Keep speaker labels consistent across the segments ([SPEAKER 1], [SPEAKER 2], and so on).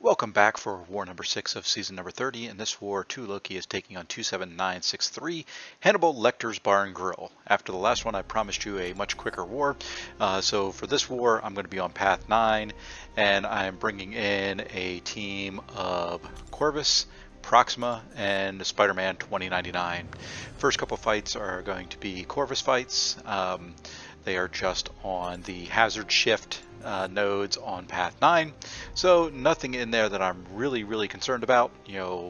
[SPEAKER 1] Welcome back for war number 6 of season number 30. In this war, 2 Loki is taking on 27963 Hannibal Lecter's Bar and Grill. After the last one, I promised you a much quicker war. So for this war, I'm going to be on path 9, and I'm bringing in a team of Corvus, Proxima, and Spider-Man 2099. First couple fights are going to be Corvus fights. They are just on the hazard shift nodes on path 9, so nothing in there that I'm really concerned about.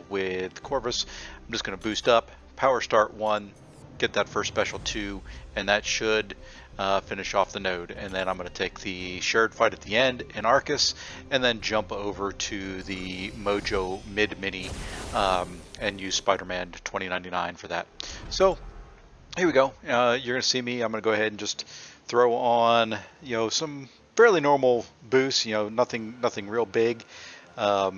[SPEAKER 1] With Corvus, I'm just going to boost up, power start 1, get that first special 2, and that should finish off the node. And then I'm going to take the shared fight at the end in Aarkus, and then jump over to the Mojo mid-mini and use Spider-Man 2099 for that. So here we go. You're going to see me. I'm going to go ahead and just throw on, some fairly normal boosts. Nothing real big. Throw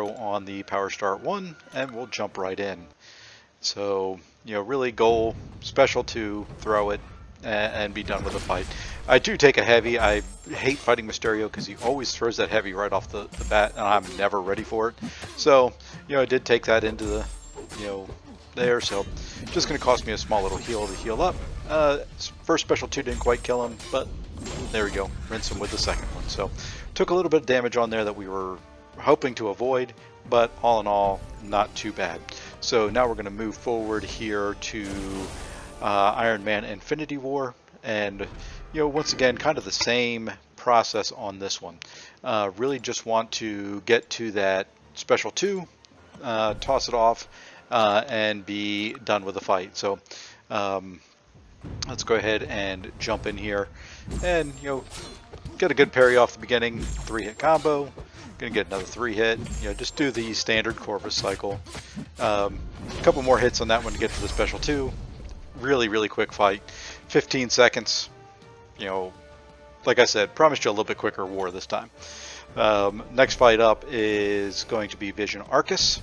[SPEAKER 1] on the power start 1, and we'll jump right in. So, really goal special 2, throw it, and be done with the fight. I do take a heavy. I hate fighting Mysterio because he always throws that heavy right off the bat, and I'm never ready for it. So, I did take that into the, there. So, just going to cost me a small little heal to heal up. First special 2 didn't quite kill him, but there we go. Rinse him with the second one. So, took a little bit of damage on there that we were hoping to avoid, but all in all, not too bad. So now we're going to move forward here to Iron Man Infinity War, and once again, kind of the same process on this one. Really just want to get to that special 2, toss it off, and be done with the fight. So let's go ahead and jump in here, and get a good parry off the beginning, 3-hit combo. Gonna get another 3-hit. Just do the standard Corvus cycle. A couple more hits on that one to get to the special 2. Really quick fight. 15 seconds. Like I said, promised you a little bit quicker war this time. Next fight up is going to be Vision Aarkus.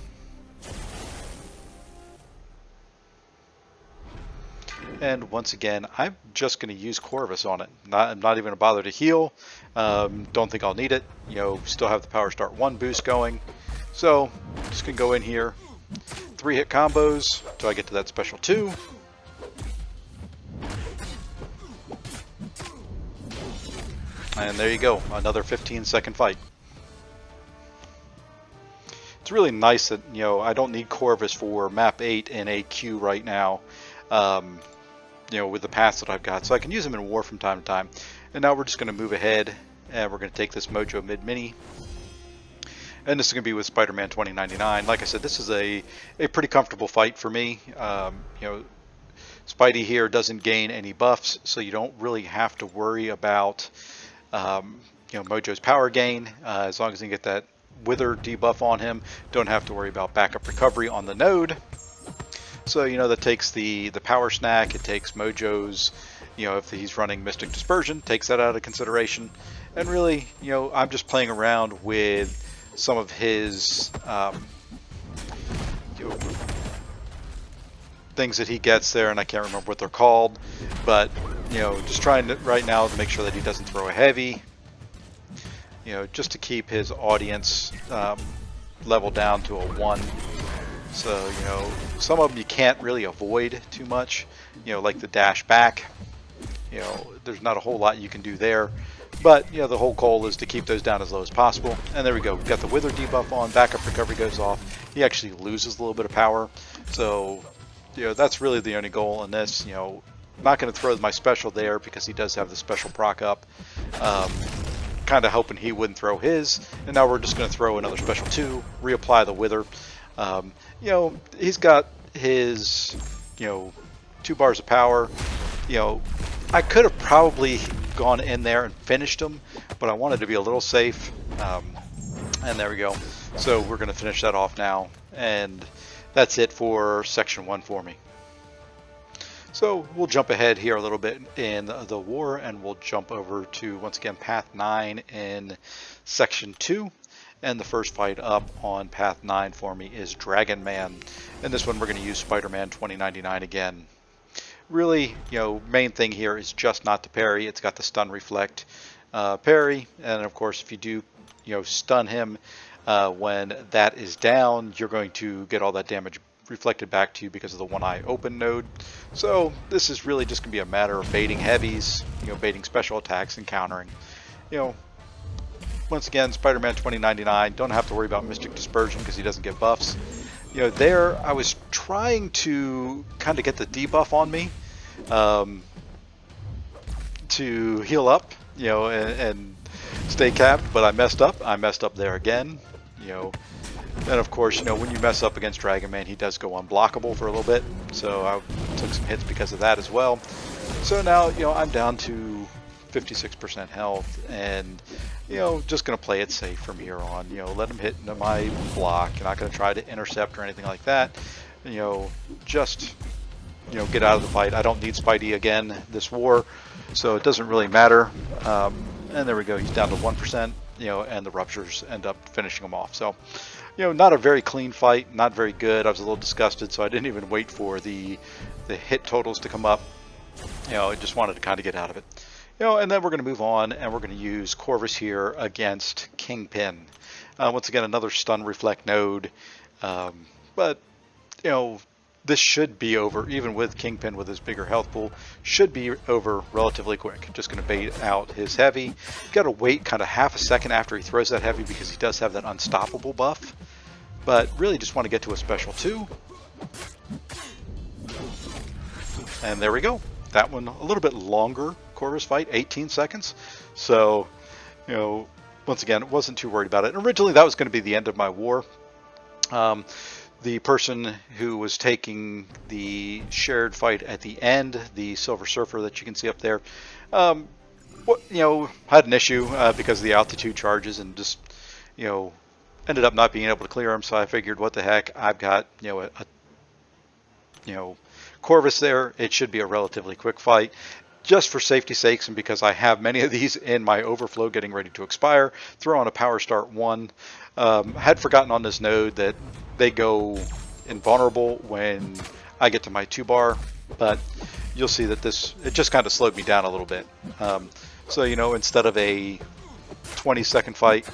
[SPEAKER 1] And once again, I'm just going to use Corvus on it. I'm not even going to bother to heal. Don't think I'll need it. Still have the power start 1 boost going. So, just going to go in here. 3-hit combos till I get to that special 2. And there you go. Another 15-second fight. It's really nice that, I don't need Corvus for map 8 in AQ right now. With the paths that I've got, so I can use them in war from time to time. And now we're just going to move ahead, and we're going to take this Mojo mid-mini, and this is going to be with Spider-Man 2099. Like I said, this is a pretty comfortable fight for me. Spidey here doesn't gain any buffs, so you don't really have to worry about Mojo's power gain. As long as you get that Wither debuff on him, don't have to worry about backup recovery on the node. So, that takes the power snack, it takes Mojo's, if he's running Mystic Dispersion, takes that out of consideration. And really, I'm just playing around with some of his things that he gets there, and I can't remember what they're called. But, just trying to, right now, to make sure that he doesn't throw a heavy. Just to keep his audience level down to a 1. So, some of them you can't really avoid too much, like the dash back. There's not a whole lot you can do there. But, the whole goal is to keep those down as low as possible. And there we go. We've got the Wither debuff on, backup recovery goes off. He actually loses a little bit of power. So, that's really the only goal in this. I'm not going to throw my special there because he does have the special proc up. Kind of hoping he wouldn't throw his. And now we're just going to throw another special 2, reapply the Wither. He's got his, 2 bars of power. I could have probably gone in there and finished him, but I wanted to be a little safe. And there we go. So we're going to finish that off now. And that's it for section 1 for me. So we'll jump ahead here a little bit in the war, and we'll jump over to, once again, path 9 in section 2. And the first fight up on path 9 for me is Dragonman. And this one we're going to use Spider-Man 2099 again. Really, main thing here is just not to parry. It's got the stun reflect. parry, and of course if you do stun him when that is down, you're going to get all that damage reflected back to you because of the one eye open node. So this is really just going to be a matter of baiting heavies, baiting special attacks and countering. Once again, Spider-Man 2099, don't have to worry about Mystic Dispersion because he doesn't get buffs. There I was trying to kind of get the debuff on me to heal up, and stay capped, but I messed up. I messed up there again, And of course, when you mess up against Dragonman, he does go unblockable for a little bit. So I took some hits because of that as well. So now, I'm down to 56% health, and just gonna play it safe from here on. Let him hit into my block. You're not gonna try to intercept or anything like that. Just get out of the fight. I don't need Spidey again this war, so it doesn't really matter. And there we go. He's down to 1%. And the ruptures end up finishing him off. So, not a very clean fight. Not very good. I was a little disgusted, so I didn't even wait for the hit totals to come up. I just wanted to kind of get out of it. And then we're going to move on, and we're going to use Corvus here against Kingpin. Once again, another stun reflect node. But, this should be over, even with Kingpin with his bigger health pool, should be over relatively quick. Just going to bait out his heavy. Got to wait kind of half a second after he throws that heavy because he does have that unstoppable buff. But really just want to get to a special 2. And there we go. That one a little bit longer Corvus fight, 18 seconds. So, once again, wasn't too worried about it. And originally that was going to be the end of my war. The person who was taking the shared fight at the end, the Silver Surfer that you can see up there, had an issue because of the altitude charges and just, ended up not being able to clear him. So I figured, what the heck, I've got, Corvus there. It should be a relatively quick fight. Just for safety's sakes, and because I have many of these in my overflow getting ready to expire, throw on a Power Start 1. Had forgotten on this node that they go invulnerable when I get to my 2-bar, but you'll see that it just kind of slowed me down a little bit. So, instead of a 20-second fight,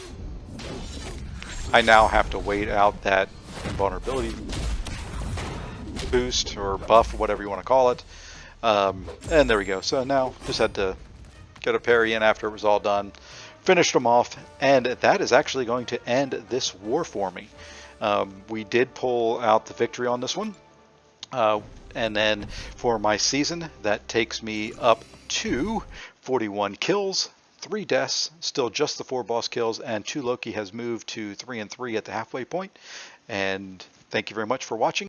[SPEAKER 1] I now have to wait out that invulnerability boost or buff, whatever you want to call it. And there we go. So now just had to get a parry in after it was all done. Finished them off, and that is actually going to end this war for me. We did pull out the victory on this one. And then for my season, that takes me up to 41 kills, 3 deaths, still just the 4 boss kills, and 2 Loki has moved to 3 and 3 at the halfway point. And thank you very much for watching.